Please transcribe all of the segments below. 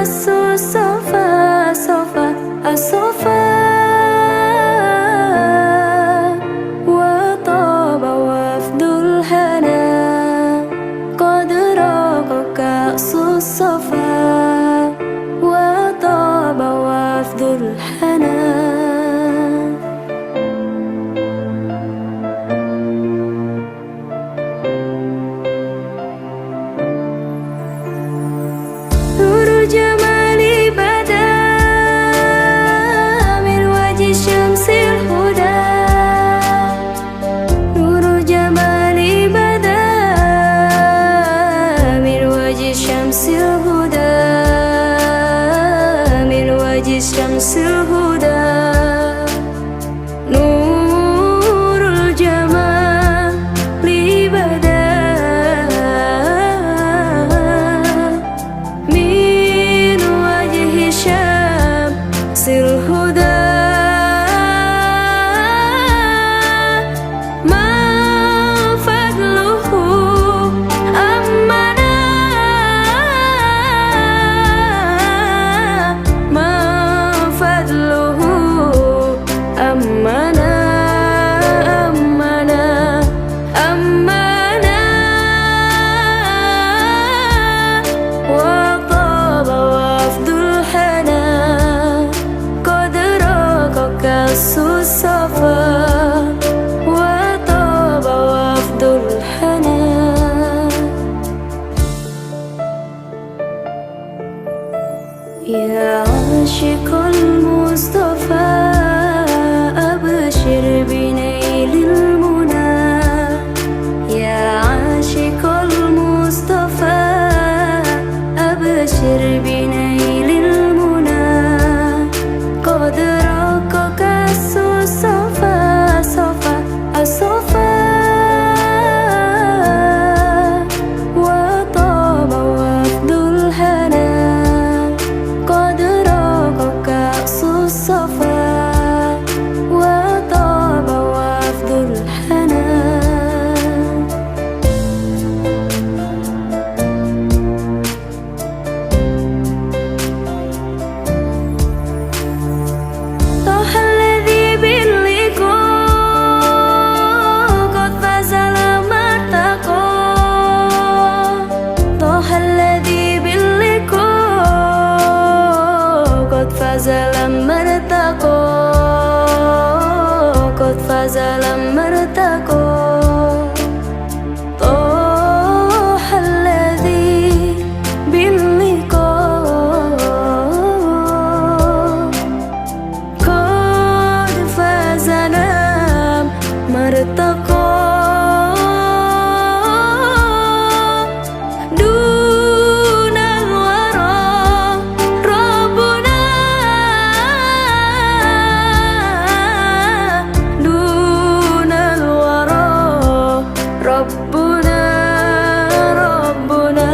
الصفا صفا الصفا وطاب وفد الهنا قد راق كأس الصفا وطاب وفد الهنا جمالي بدا من وجه شمس الهدى نور جمالي بدا من وجه شمس الهدى من وجه شمس الهدى نور الجمال بدا الهدى ما فضله أمنا ما فضله أمنا أمنا أمنا وطاب وفد الهنا كأس الصفا وطاب وفد الهنا يا عاشق المصطفى أبشر بنيل المنى يا عاشق المصطفى أبشر بنيل المنى قد الصفا صفا الصفا وطاب وفد الهنا قد راق كأس الصفا وطاب وفد الهنا فاز لما ارتقى قد فاز لما ارتقى طه الذي باللقاء قد فاز لما ارتقى ربنا ربنا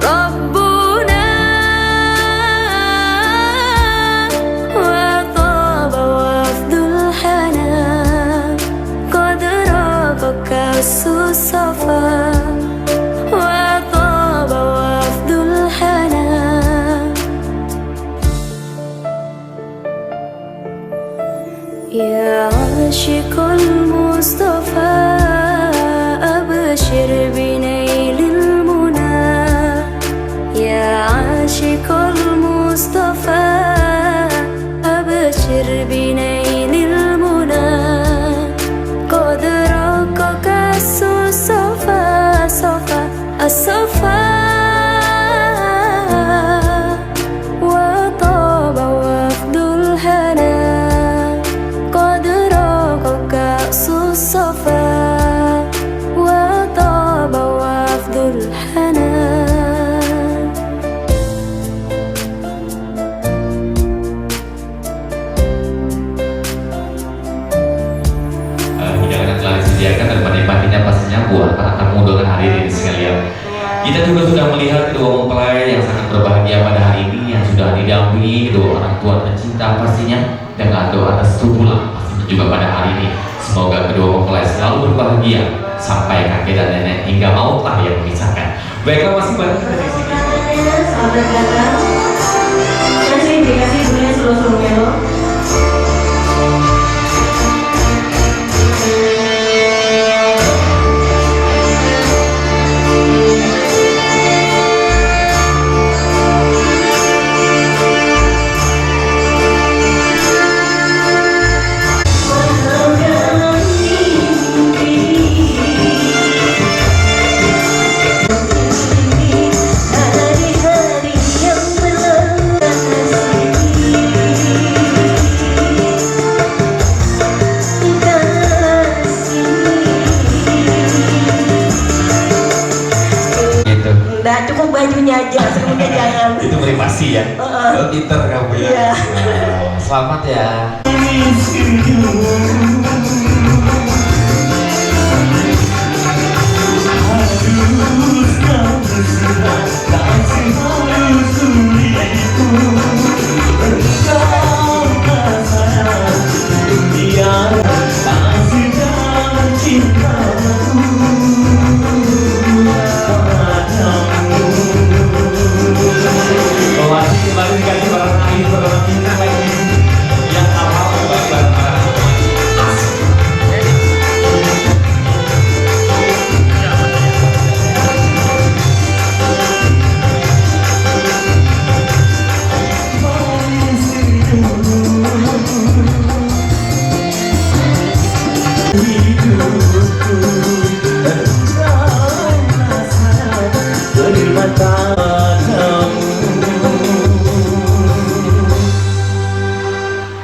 ربنا وطاب وفد الهنا قد راق كأس الصفا وطاب وفد الهنا يا عاشق المصطفى أبشر بنيل المنى يا عاشق المصطفى أبشر بنيل المنى قد راق كأس الصفا صفا الصفا وطاب وفد الهنا قد راق كأس الصفا وطاب وفد الهنا hidangan telah disediakan dan menikmatinya pastinya buat para tamu undangan hari ini sekalian. Kita juga sudah melihat kedua mempelai yang sangat berbahagia pada hari ini yang sudah didampingi kedua orang tua tercinta pastinya dengan doa restu pula pastinya juga pada hari ini. Semoga kedua mempelai selalu berbahagia sampai kakek dan nenek hingga mautlah yang memisahkan. Baiklah, masih banyak dari sini. Selamat datang. jangan. Itu privasi ya. Oh, pinter kamu ya. Iya. Nah, selamat ya. Masih kembali dikasih barang air bersama kita lagi yang awal barang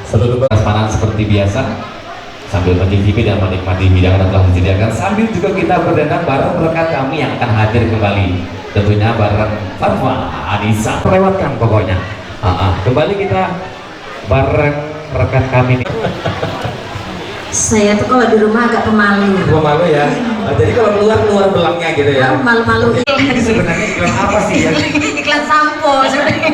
seluruh panas seperti biasa sambil mencicipi dan menikmati hidangan yang telah disediakan, sambil juga kita berdendang bareng rekan kami yang akan hadir kembali, tentunya bareng Farwa Anissa melewatkan pokoknya. Kembali kita bareng rekan kami nih. Saya tuh kalau di rumah agak pemalu. Malu ya. Jadi kalau keluar belakangnya gitu ya. Malu-malu. Ini sebenarnya iklan apa sih ya? Iklan sampo sebenarnya.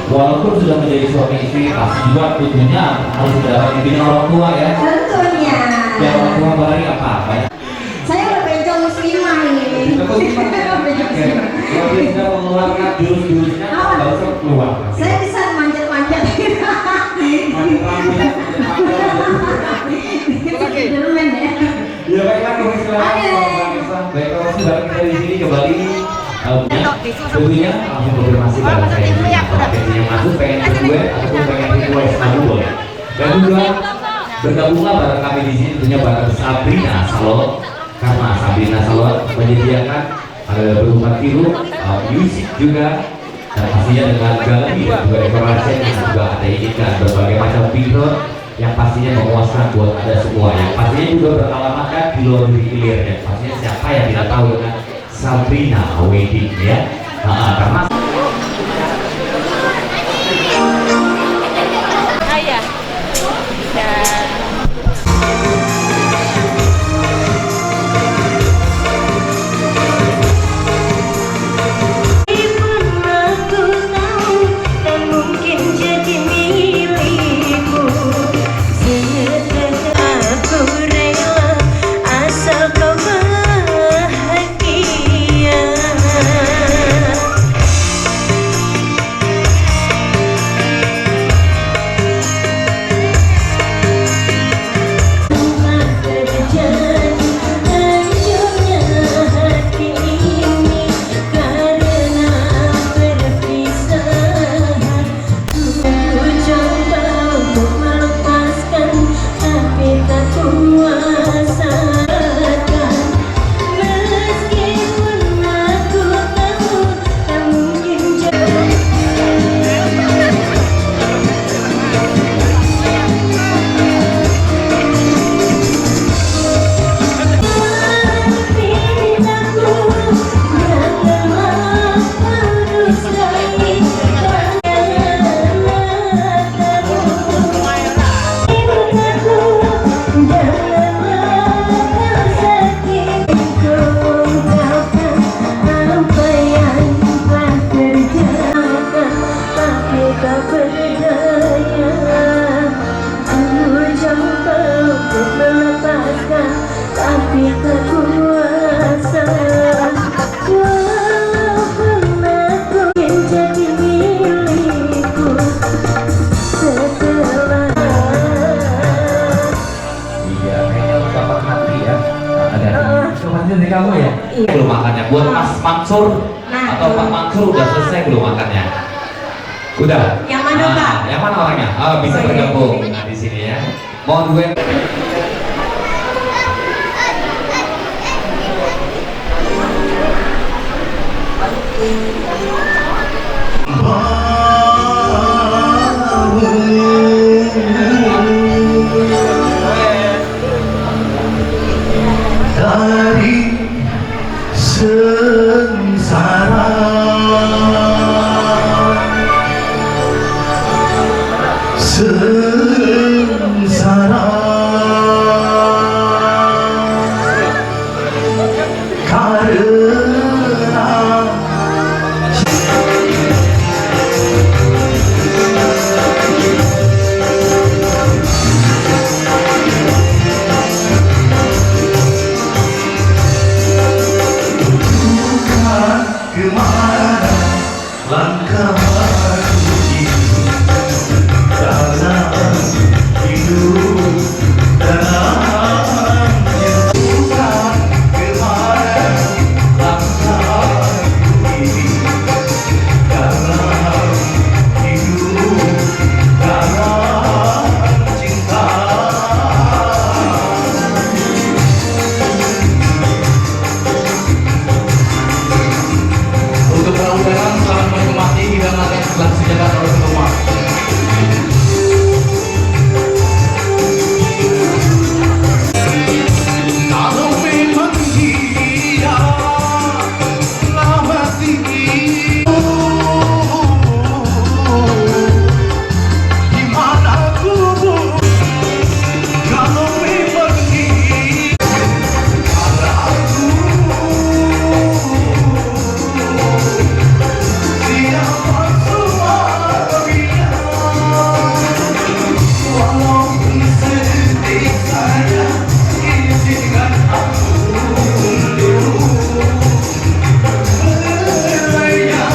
Walaupun sudah menjadi suami istri, pasti juga tentunya harus mendapat bimbingan orang tua ya. Tentunya. Ya orang tua bari apa ya? Saya udah bencong muslimah ini. Kalau dia sudah mengeluarkan jurus-jurusnya, nggak usah keluar. Saya bisa manjat-manjat. Jerman ya. Ya baiklah, baik kalau sudah kita di sini kembali. Tentunya langsung konfirmasi pada saya yang masuk pengen ke gue ataupun pengen ke gue selalu boleh. Dan juga bergabunglah bareng kami di sini tentunya bareng Sabrina Salon, karena Sabrina Salon menyediakan berupa tiru, musik juga, dan pastinya dengan galeri dan juga dekorasi yang juga ada izinkan berbagai macam background yang pastinya memuaskan buat Anda semua, yang pastinya juga beralamatkan di luar hilir, dan pastinya siapa yang tidak tahu dengan Sabrina Wedding ya. Karena lupakan, tapi tak kuasa. Walau pernah kau jadi milikku setelah. Iya, kayaknya dapat hati ya. Ada cuma dari kamu ya. Iya. Belum makannya buat Mas Mansur atau Pak Mansur udah selesai belum makannya? Udah. Yang mana, Pak? Yang mana orangnya? Bisa bergabung di sini ya. Mohon duet. Dari sengsara sengsara karena kemana langkah ini dalam hidup dalam bukan kemana langkah ini dalam hidup dalam cinta. Untuk perahu-perahu selamat menikmati hidangan yang telah disediakan oleh semua. Kalau memang dia lama tinggi, di mana kubur? Kalau memang dia aku siapa suaminya, walaupun sedih saja izinkan aku berlaya,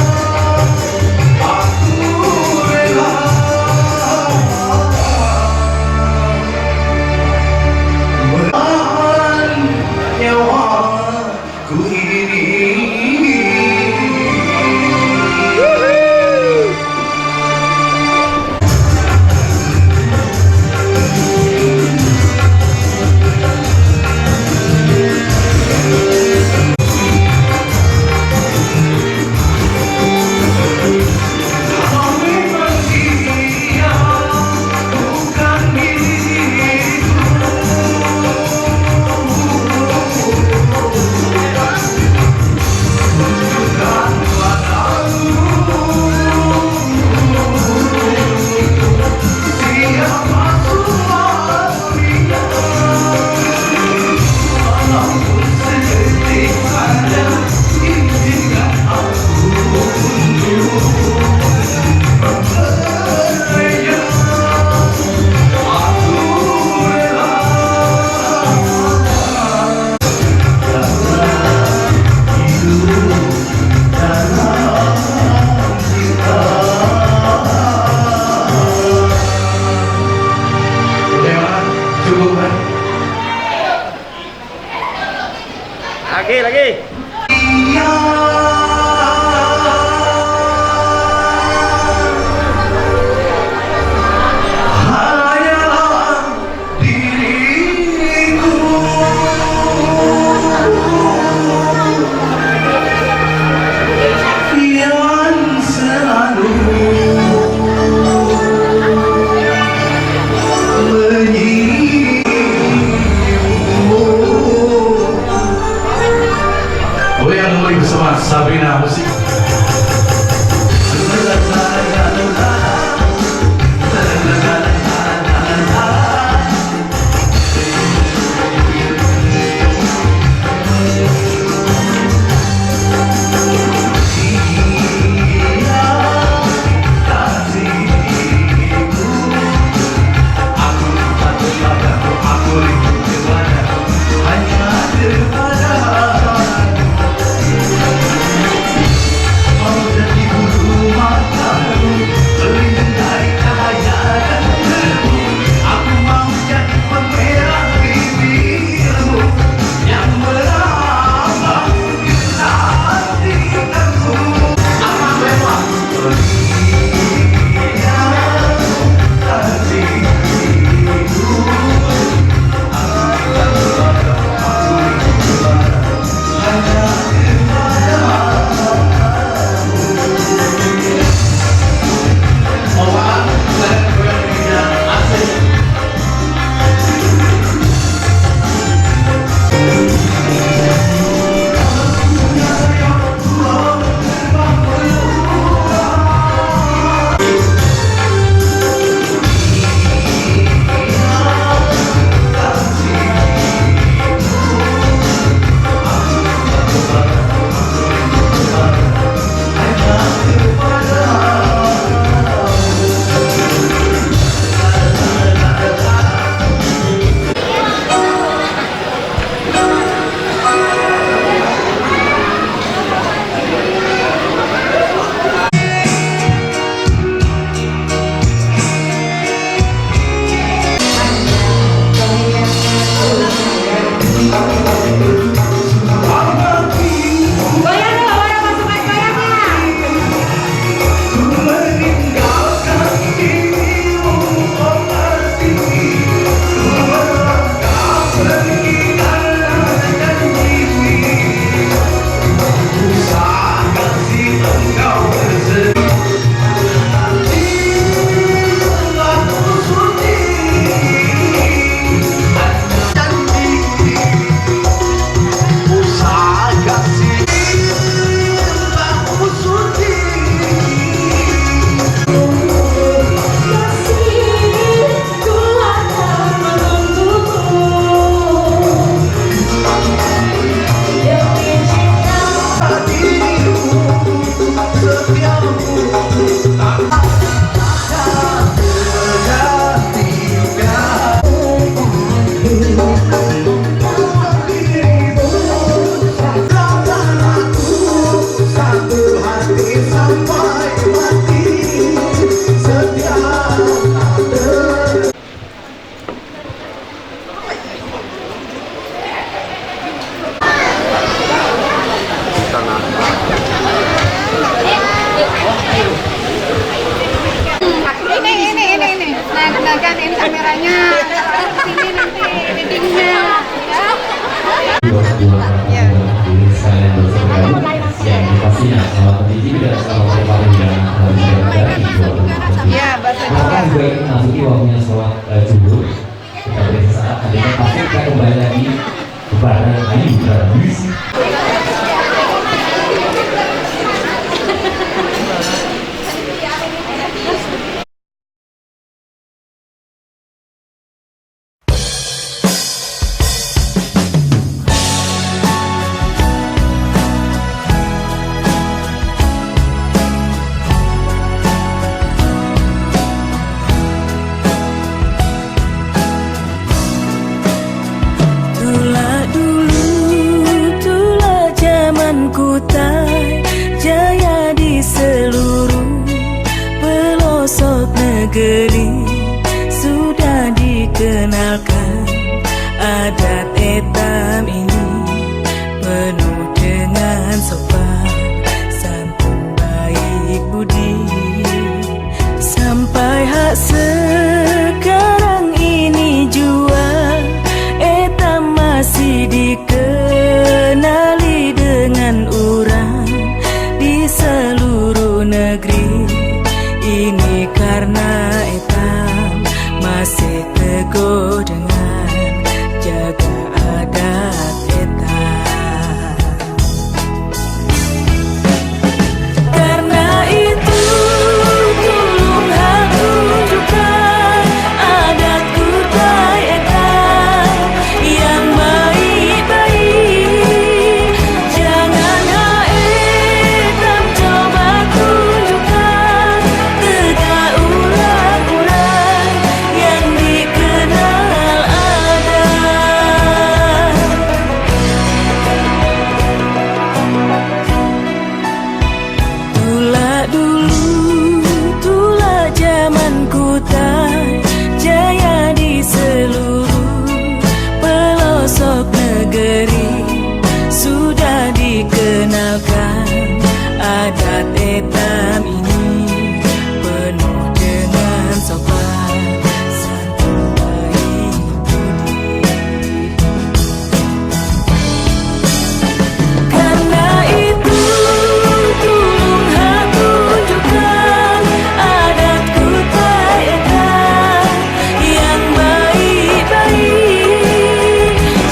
aku rela menahan nyawaku ini. Kalau memang dia bukan diriku, tunjukkan padaku siapa suaminya, walaupun sedikit saja izinkan aku berlaya, aku rela hidup dalam cinta. Udah, cukup kan? Lagi. Dia hanyalah diriku yang selalu menyiringmu. Goyang lagi bersama Sabrina Musik. Aku rindu kepada Goyang dulu, orang pasukan goyangnya. Ini. Nah, gantiin kameranya. Sini nanti readingnya. Ya. Yang pastinya selamat pendidik dan selamat berpaling dan harus Ya, bahasa juga masuki waktunya sholat zuhur. Kita beri sesaat adanya pasti kita kembali lagi kepada Ayu dan Lucy. Kutai jaya di seluruh pelosok negeri sudah dikenalkan adat etam ini penuh dengan sopan santun baik budi sampai hak sekarang ini jua etam masih dikenali dengan orang di seluruh negeri ini karena etam masih teguh dengan jaga adat etam. Karena itu tolong hak tunjukkan adat kutai etam yang baik-baik. Jangan hak etam coba tunjukkan tegak ulang-ulang yang dikenal adat. Tulah dulu, tulah zaman kutai jaya di seluruh pelosok negeri sudah dikenalkan adat etam ini penuh dengan sopan santun baik budi. Karena itu tolong hak tunjukkan adat kutai etam yang baik-baik.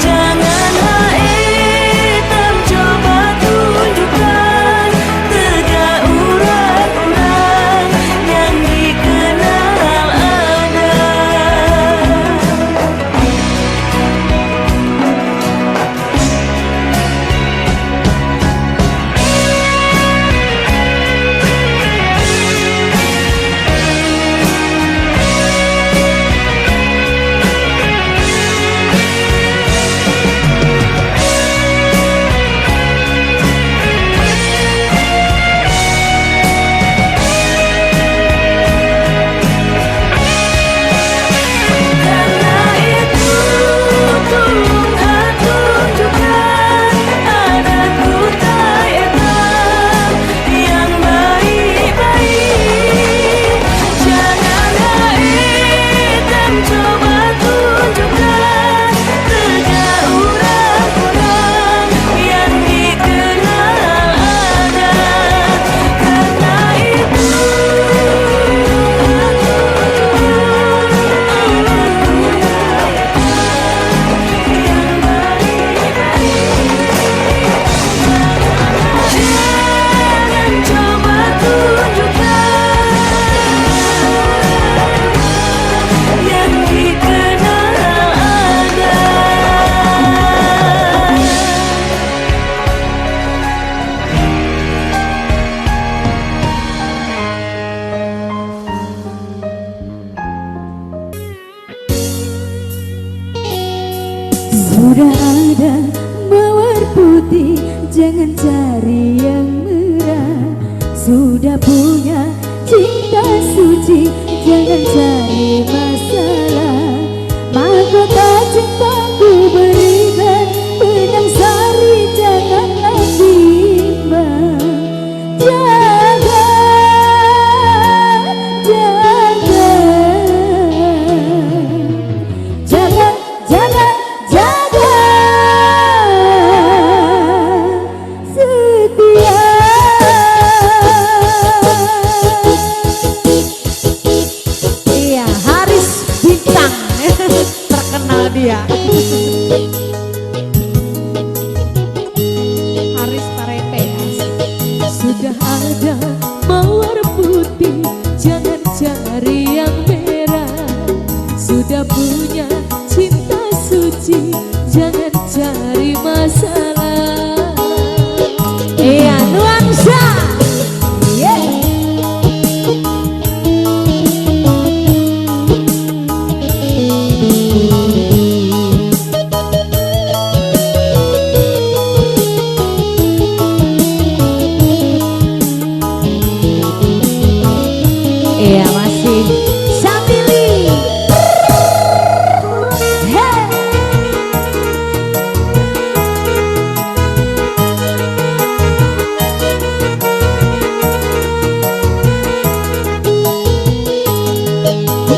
Jangan hak etam coba tunjukkan tegak ulang-ulang jangan cari yang murah. Sudah punya cinta suci, jangan cari masalah. Mahkota cintaku berikan benang sari, janganlah bimbang. Jaga, jaga, jaga, jaga, jaga setia. Iya, Haris Bintang terkenal dia. Haris Parete ya. Sudah ada mawar putih, jangan cari yang merah. Sudah punya cinta suci, jangan cari masalah. Iya, nuansa. Yeah. Iya, masih Samili. Hey.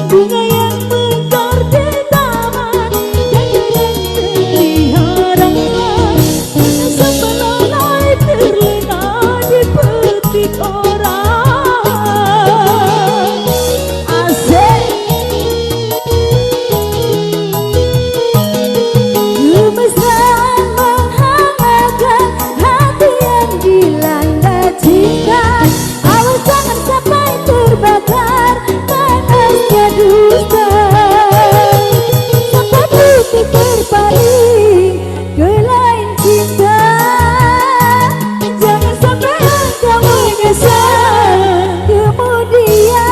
Bunga yang mekar di taman, jangan pelihara. Jangan sampai terlena dipetik orang. Asik. Kemesraan menghangatkan hati yang dilanda cinta. Awas jangan sampai terbakar panasnya dusta. Sampai putih berpaling ke lain cinta. Jangan sampai engkau menyesal kemudian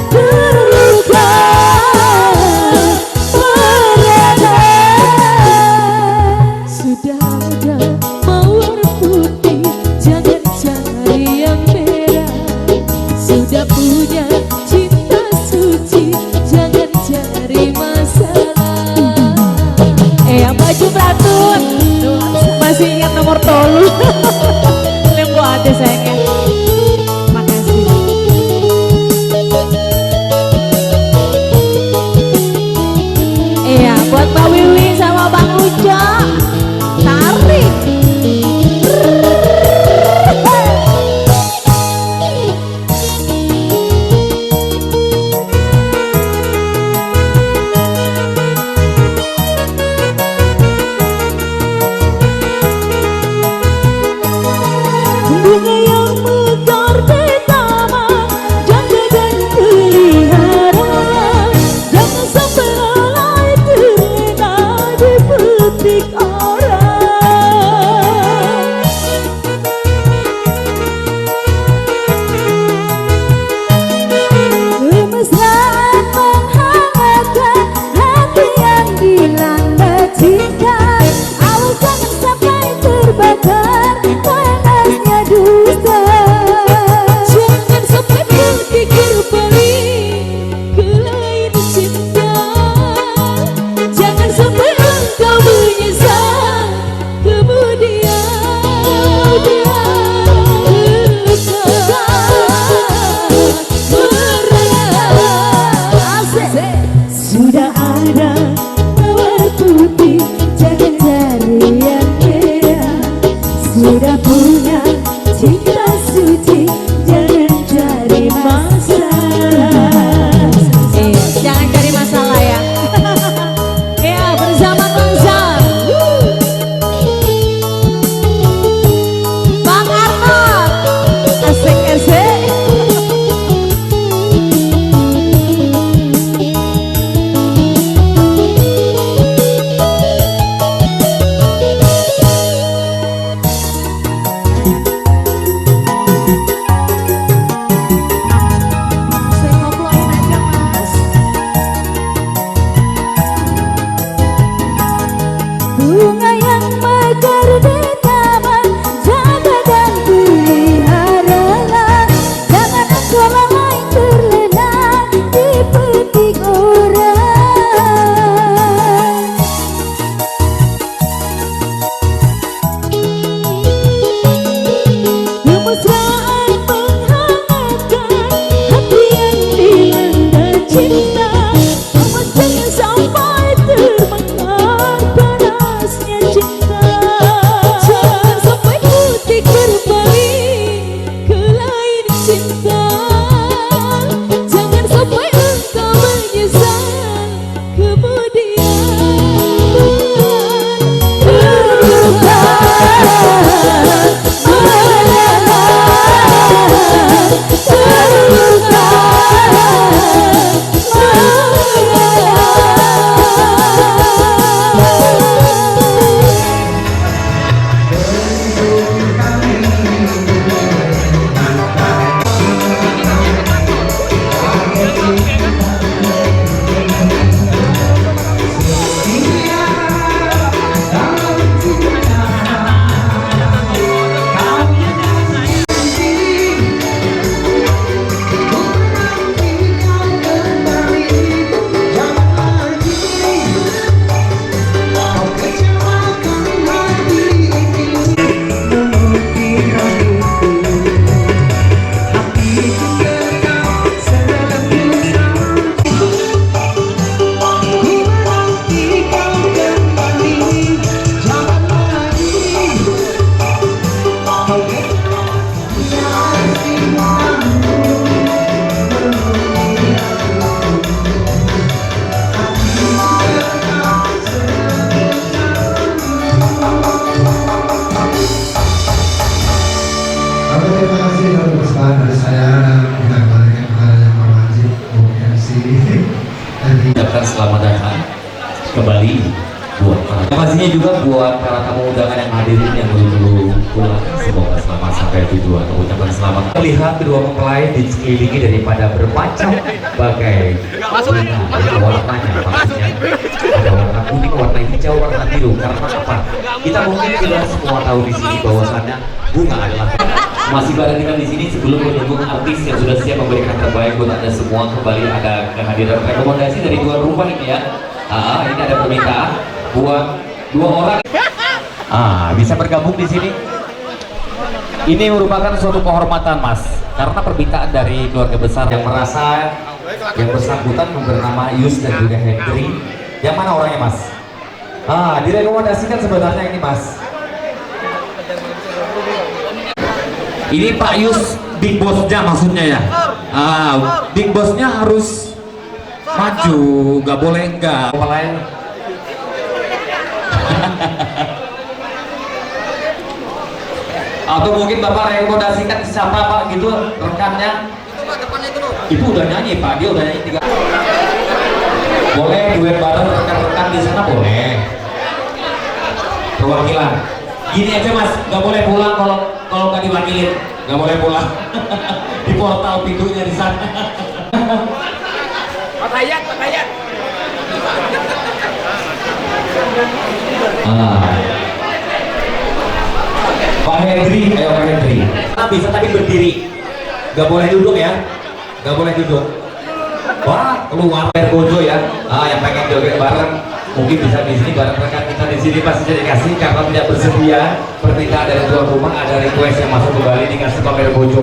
terluka merana. Sudah ada mawar putih, jangan cari yang merah. Sudah punya cinta suci, jangan cari masalah. Yang baju beratun masih ingat nomor tolu. Lembu ada sayangnya. Makasih. Iya, buat Mbak Wiwi sama Bang Ujo. Tarik. Bunga yang mekar di taman, jaga dan pelihara. Jangan sampai lalai terlena dipetik orang. Kemesraan menghangatkan hati yang dilanda cinta. Awas jangan sampai terbakar panasnya dusta. Jangan sampai berpikir balik ke lain cinta. Jangan sampai engkau menyesal kemudian terluka merana. Sudah ada mawar putih, jangan cari yang merah. Sudah punya cinta suci, jangan cari masalah. Jangan cari masalah ya. Ya, bersama Bang Zam. Bang Arnold. Asik-asik. Bunga yang mekar doa dari saya dan kita kembalikan kepada yang berwajib MC dari Ucapkan selamat datang kembali buat para pastinya juga buat para tamu undangan yang hadirin yang dulu pulang, semoga selamat sampai tujuan. Ucapkan selamat. Melihat kedua mempelai dikelilingi daripada bermacam bagai bunga, warnanya maksudnya ada warna kuning, warna hijau, warna biru. Karena apa? Kita mungkin tidak semua tahu di sini bahwasannya bunga adalah masih bareng kita di sini sebelum menunggu artis yang sudah siap memberikan terbaik buat anda semua. Kembali ada kehadiran rekomendasi dari tuan rumah ini ya. Ini ada permintaan buat 2 orang. Bisa bergabung di sini. Ini merupakan suatu kehormatan Mas, karena permintaan dari keluarga besar yang merasa yang bersangkutan bernama Yus dan juga Hendri. Yang mana orangnya Mas? Direkomendasikan sebenarnya ini Mas. Ini Pak Yus, big bossnya maksudnya ya. Big bossnya harus maju, nggak boleh enggak. Atau mungkin Bapak rekomendasikan siapa Pak gitu rekannya? Ibu udah nyanyi Pak, dia udah nyanyi 3. Boleh duet bareng rekan-rekan di sana boleh. Perwakilan. Gini aja Mas, nggak boleh pulang kalau nggak diwakilin, nggak boleh pulang. Di portal pintunya di sana. Pak Hayat. Pak Hendri, ayo Pak Hendri. Bisa tapi berdiri, nggak boleh duduk ya, nggak boleh duduk. Wah, keluar Gojo ya. Yang pengen joget bareng mungkin bisa di sini bareng rekan kita di sini pasti dikasih. Karena tidak bersedia permintaan dari tuan rumah, ada request yang masuk kembali dikasih pamer Gojo.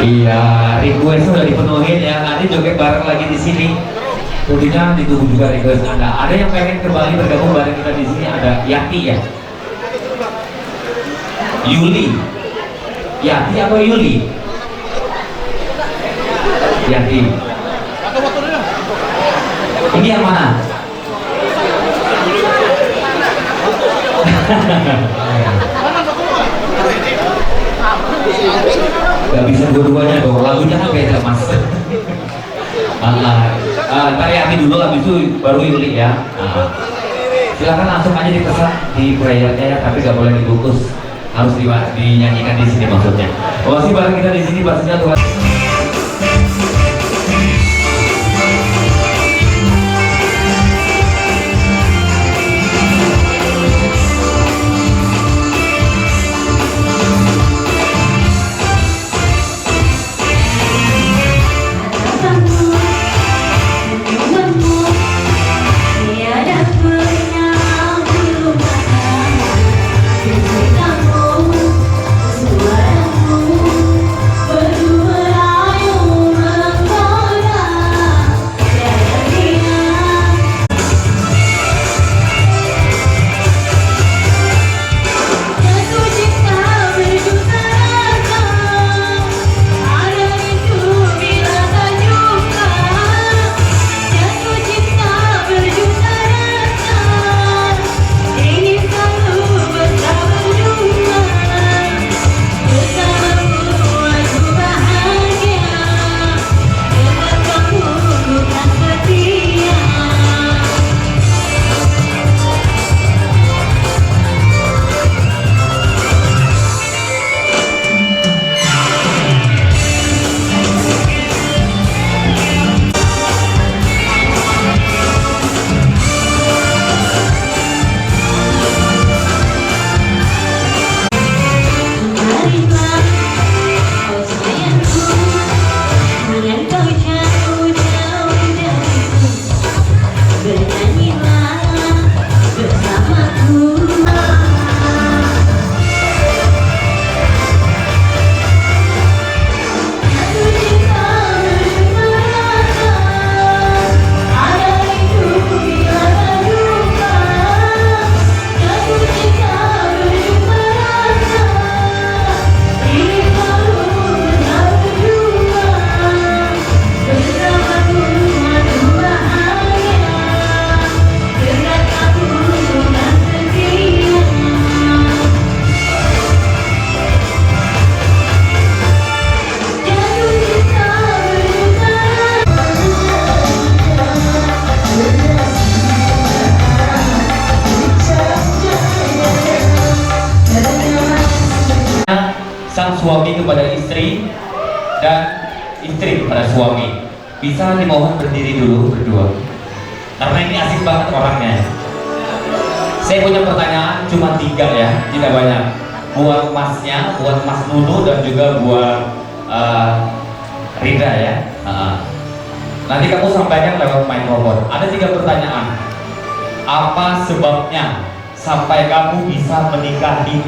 Iya, request udah dipenuhin ya. Nanti joget bareng lagi di sini. Tentunya ditunggu juga request Anda. Ada yang pengen kembali bergabung bareng kita di sini, ada Yati ya. Yuli. Yati atau Yuli? Yati. Ini yang mana? Gak bisa dua-duanya dong, lagunya kan beda Mas. Tariati dulu, habis itu baru Yuli ya. Silakan langsung aja dipesan di prayernya ya, tapi nggak boleh dibungkus, harus dinyanyikan di sini maksudnya. Masih bareng kita di sini pastinya Tuhan. Sang suami kepada istri dan istri kepada suami, bisa dimohon berdiri dulu berdua karena ini asik banget orangnya. Saya punya pertanyaan cuma 3 ya, tidak banyak, buat masnya, buat Mas Nunu dan juga buat Rida ya. Nanti kamu sampaikan lewat mikrofon. Ada 3 pertanyaan. Apa sebabnya sampai kamu bisa menikahi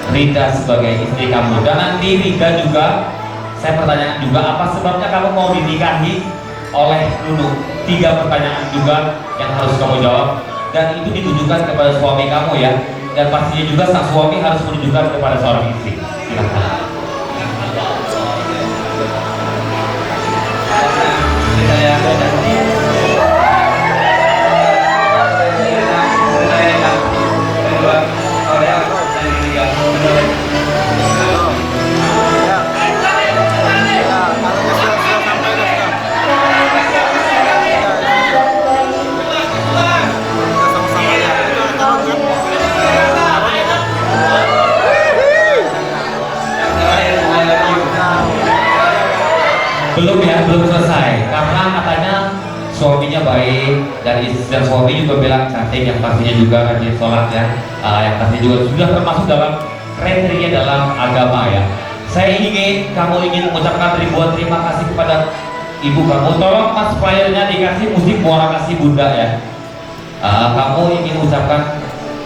Rida sebagai istri kamu? Dan nanti Rida juga, saya pertanyakan juga, apa sebabnya kamu mau dinikahi oleh Nunu? 3 pertanyaan juga yang harus kamu jawab, dan itu ditujukan kepada suami kamu ya, dan pastinya juga sang suami harus menunjukkan kepada seorang istri. Silakan. Belum ya, belum selesai karena katanya suaminya baik dan istri dan suami juga bilang cantik, yang pastinya juga rajin sholat ya, yang pastinya juga sudah termasuk dalam kriteria dalam agama ya. Saya ingin kamu mengucapkan ribuan terima kasih kepada ibu kamu. Tolong mas playernya dikasih musik muara kasih bunda ya. Kamu ingin mengucapkan,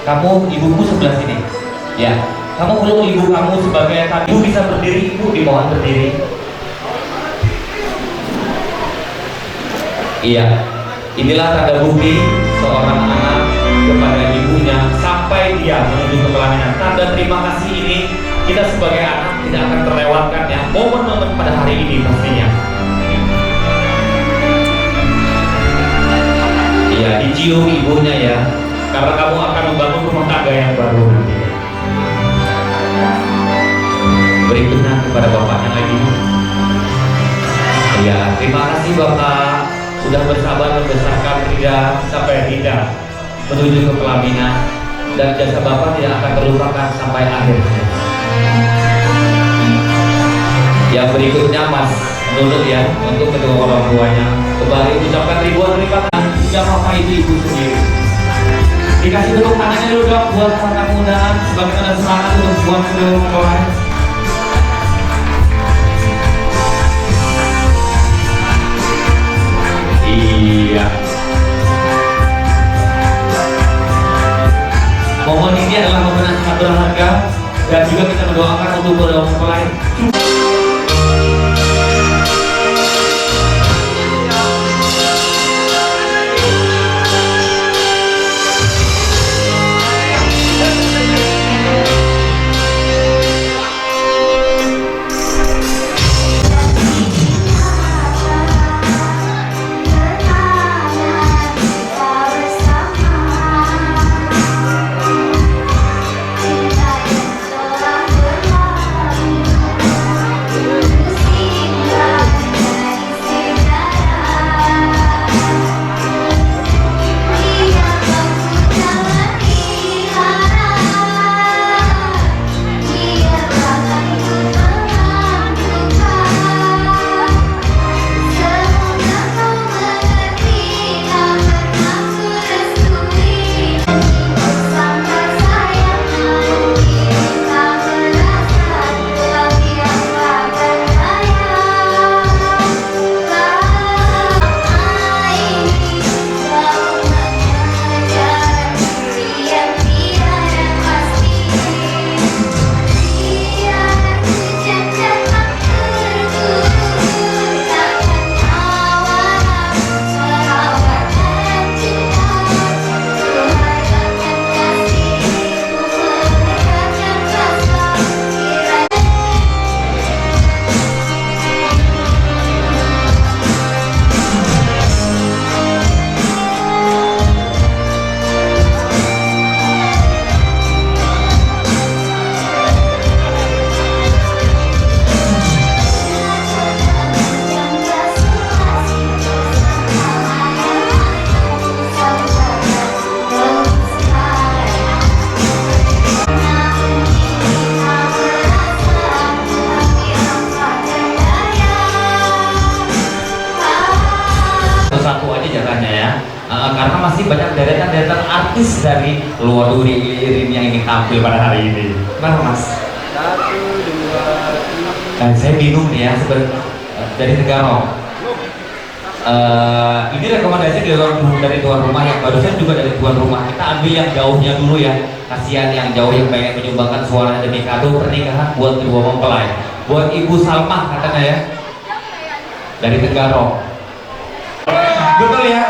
kamu ibuku sebelah sini ya, kamu peluk ibu kamu sebagai tadi. Ibu bisa berdiri, ibu dimohon berdiri. Iya, inilah tanda bukti seorang anak kepada ibunya sampai dia menuju ke pelaminan. Tanda terima kasih ini kita sebagai anak tidak akan terlewatkan ya, momen-momen pada hari ini pastinya. Iya, dicium ibunya ya, karena kamu akan membangun rumah tangga yang baru nanti. Berikutnya kepada bapaknya lagi. Iya, terima kasih Bapak sudah bersabar membesarkan Rida sampai Rida menuju ke pelaminan, dan jasa Bapak tidak akan terlupakan sampai akhirnya. Yang berikutnya Mas Nurul ya, untuk kedua orang tuanya kembali ucapkan ribuan terima kasih hingga Bapak Ibu sendiri. Dikasih tepuk tangannya dulu dong buat anak muda sebagai tanda semangat untuk buat kedua mempelai. Iya. Momen ini adalah momen yang sangat berharga, dan juga kita mendoakan untuk kedua mempelai. Satu aja jalannya ya, karena masih banyak deretan artis dari luar Uririn yang ingin tampil pada hari ini. Kenapa Mas? 1, 2, 3. Saya bingung nih ya, dari Tegarong. Ini rekomendasi dari tuan rumah yang barusan juga dari tuan rumah. Kita ambil yang jauhnya dulu ya, kasihan yang jauh yang pengen menyumbangkan suaranya demi kado pernikahan buat kedua mempelai. Buat Ibu Salma katanya ya, dari Tegarong. Betul ya?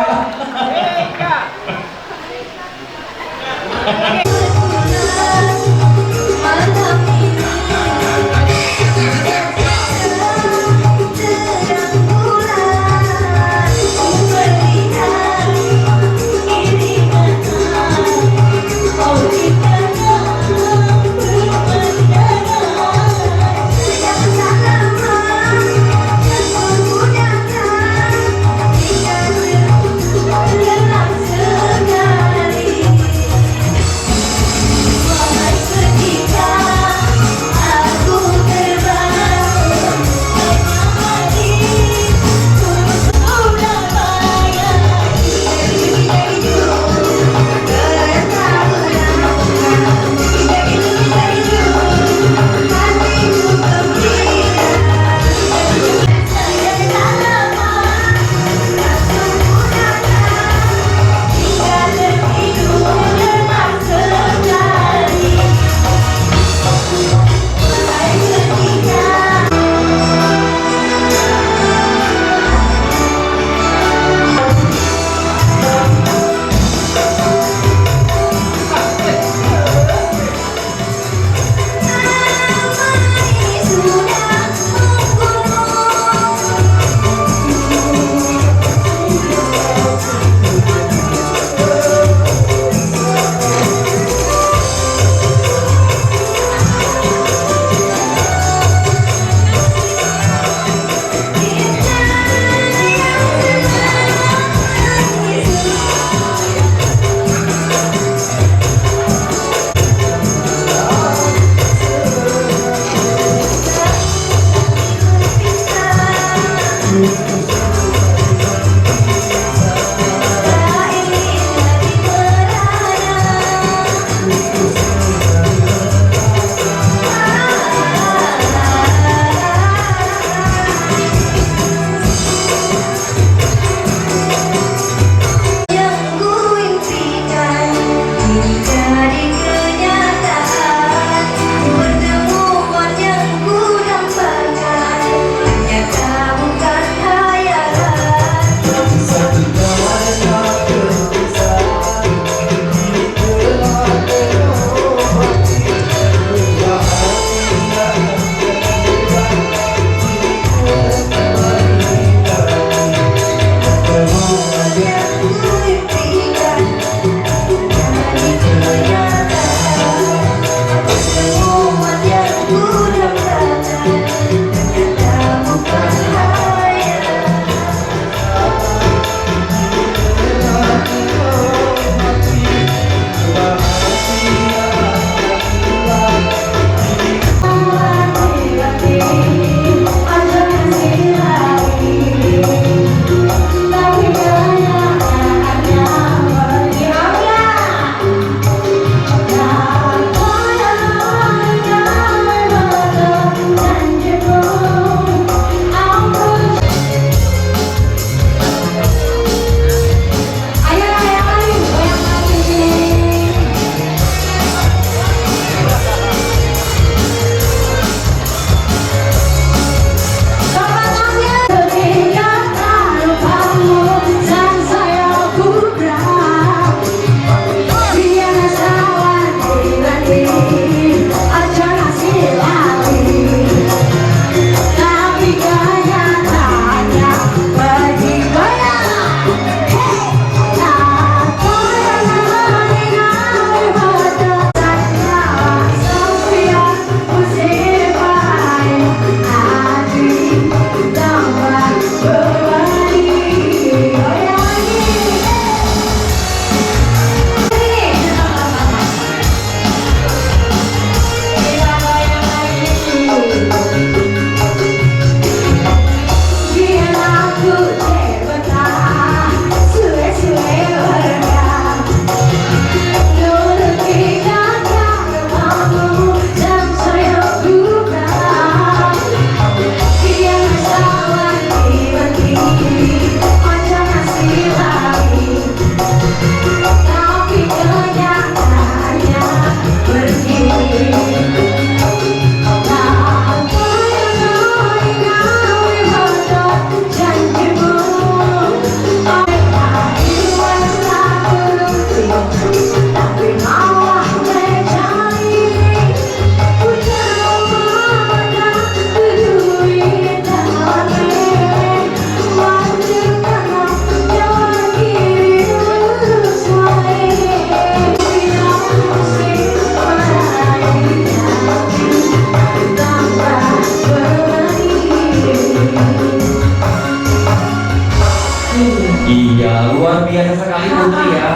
Iya, luar biasa sekali Putri ya.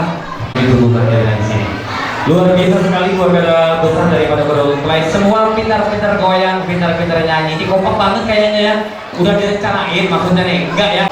Itu bukan dari sini. Luar biasa sekali keluarga besar daripada Kodok Play. Semua pintar-pintar goyang, pintar-pintar nyanyi. Ini kompak banget kayaknya ya. Udah direncanain maksudnya nih, enggak ya?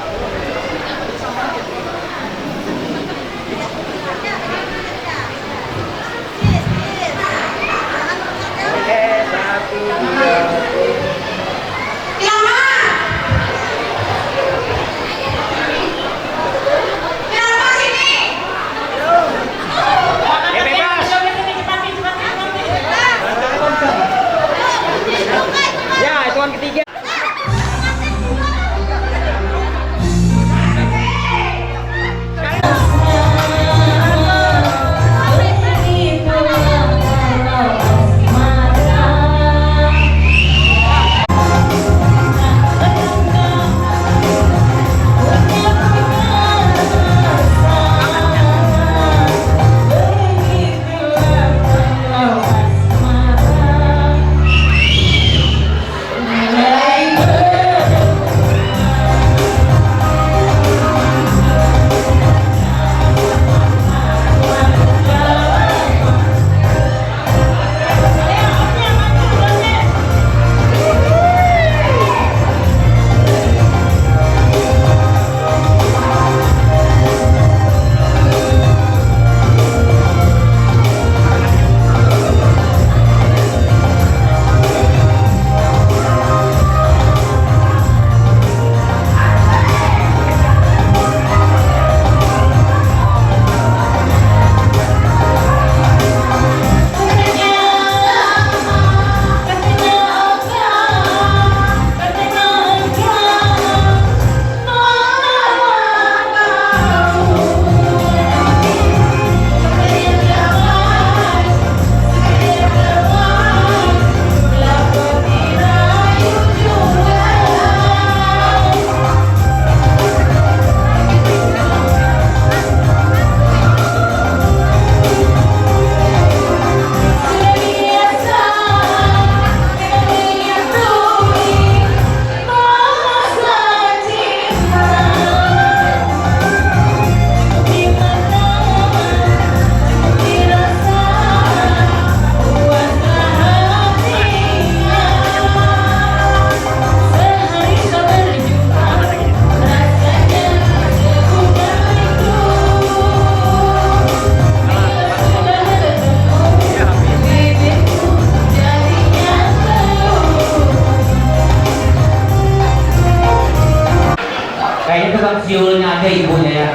tukang siulnya aja ibunya ya.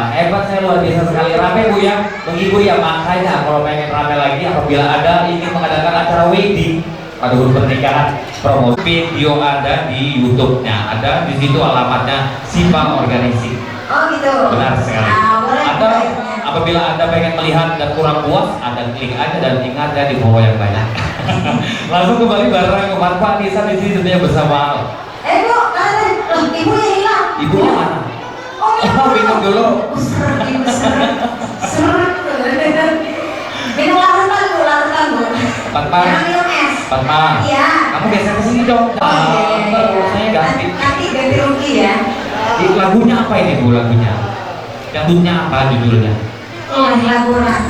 Hebat saya luar biasa sekali. Rame Bu ya, menghibur ya. Makanya kalau pengen rame lagi apabila ada ingin mengadakan acara wedding ataupun pernikahan, promosi video ada di YouTube-nya, ada di situ alamatnya Simpang Organisasi. Oh gitu. Benar sekali. Ada apabila Anda pengen melihat dan kurang puas, Anda klik aja dan ingat ya di follow yang banyak. Langsung kembali bareng Pak Nisa di sini tentunya bersama. Bu, ibunya hilang. Ibunya mana? Oh, minum dulu. Minum larutan Bu. Fatma. Jangan minum es. Fatma. Iya. Kamu geser ke sini dong. Saya ganti. Nanti ganti rugi ya. Lagunya apa ini Bu lagunya? Dangdutnya apa judulnya? Laguran.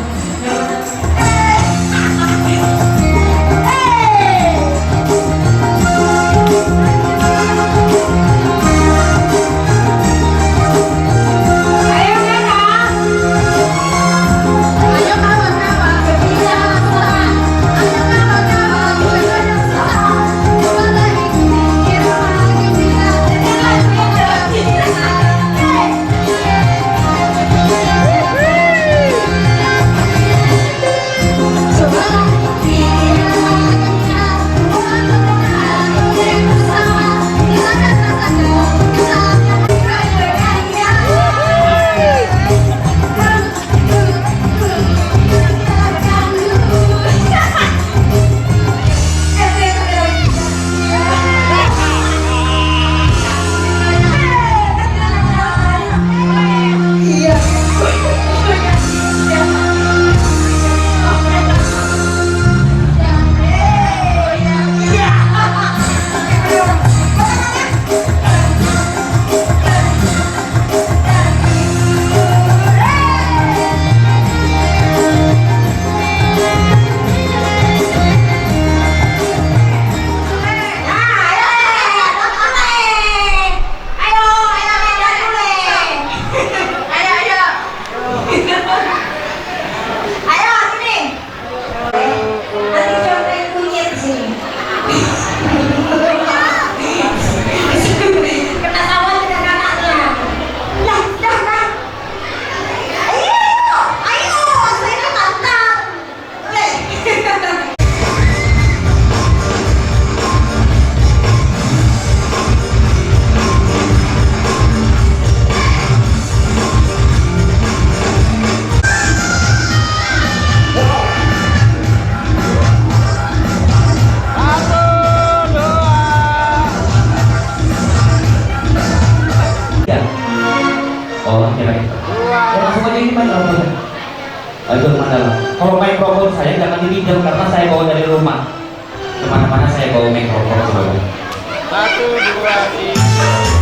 Kalau mikrofon saya jangan dipinjam karena saya bawa dari rumah. Kemana-mana saya bawa mikrofon. 1, 2, 3.